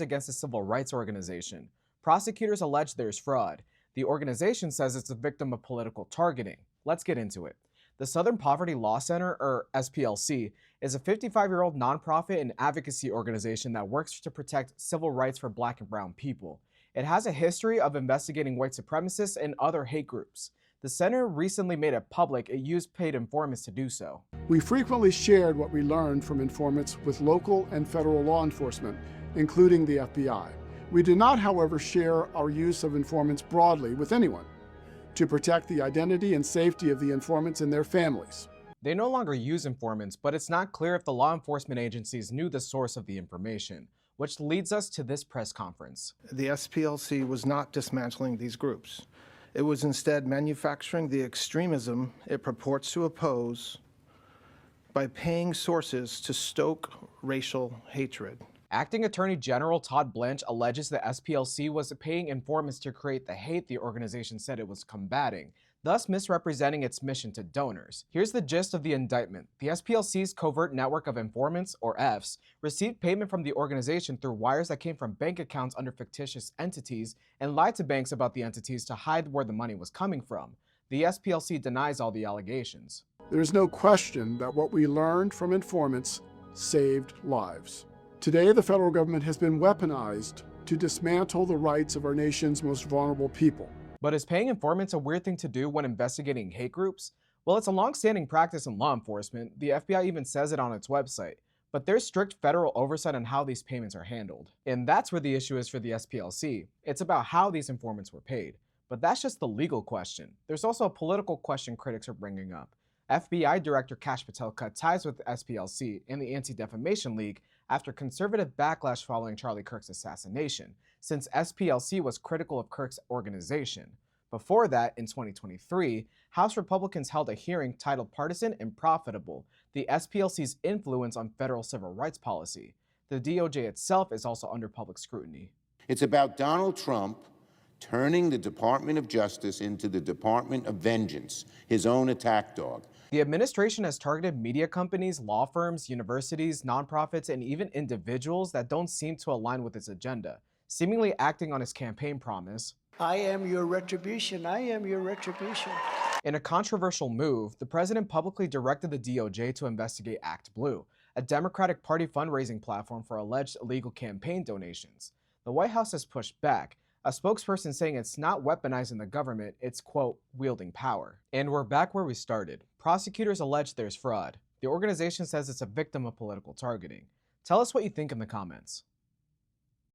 against a civil rights organization. Prosecutors allege there's fraud. The organization says it's a victim of political targeting. Let's get into it. The Southern Poverty Law Center, or SPLC, is a 55-year-old nonprofit and advocacy organization that works to protect civil rights for Black and brown people. It has a history of investigating white supremacists and other hate groups. The center recently made it public it used paid informants to do so. We frequently shared what we learned from informants with local and federal law enforcement, including the FBI. We did not, however, share our use of informants broadly with anyone to protect the identity and safety of the informants and their families. They no longer use informants, but it's not clear if the law enforcement agencies knew the source of the information, which leads us to this press conference. The SPLC was not dismantling these groups. It was instead manufacturing the extremism it purports to oppose by paying sources to stoke racial hatred. Acting Attorney General Todd Blanche alleges the SPLC was paying informants to create the hate the organization said it was combating, thus misrepresenting its mission to donors. Here's the gist of the indictment. The SPLC's covert network of informants, or Fs, received payment from the organization through wires that came from bank accounts under fictitious entities and lied to banks about the entities to hide where the money was coming from. The SPLC denies all the allegations. There is no question that what we learned from informants saved lives. Today, the federal government has been weaponized to dismantle the rights of our nation's most vulnerable people. But is paying informants a weird thing to do when investigating hate groups? Well, it's a long-standing practice in law enforcement. The FBI even says it on its website. But there's strict federal oversight on how these payments are handled. And that's where the issue is for the SPLC. It's about how these informants were paid. But that's just the legal question. There's also a political question critics are bringing up. FBI Director Kash Patel cut ties with the SPLC and the Anti-Defamation League after conservative backlash following Charlie Kirk's assassination, since SPLC was critical of Kirk's organization. Before that, in 2023, House Republicans held a hearing titled Partisan and Profitable, the SPLC's influence on federal civil rights policy. The DOJ itself is also under public scrutiny. It's about Donald Trump turning the Department of Justice into the Department of Vengeance, his own attack dog. The administration has targeted media companies, law firms, universities, nonprofits, and even individuals that don't seem to align with its agenda, seemingly acting on its campaign promise. I am your retribution. I am your retribution. In a controversial move, the president publicly directed the DOJ to investigate Act Blue, a Democratic Party fundraising platform for alleged illegal campaign donations. The White House has pushed back, a spokesperson saying it's not weaponizing the government, it's, quote, wielding power. And we're back where we started. Prosecutors allege there's fraud. The organization says it's a victim of political targeting. Tell us what you think in the comments.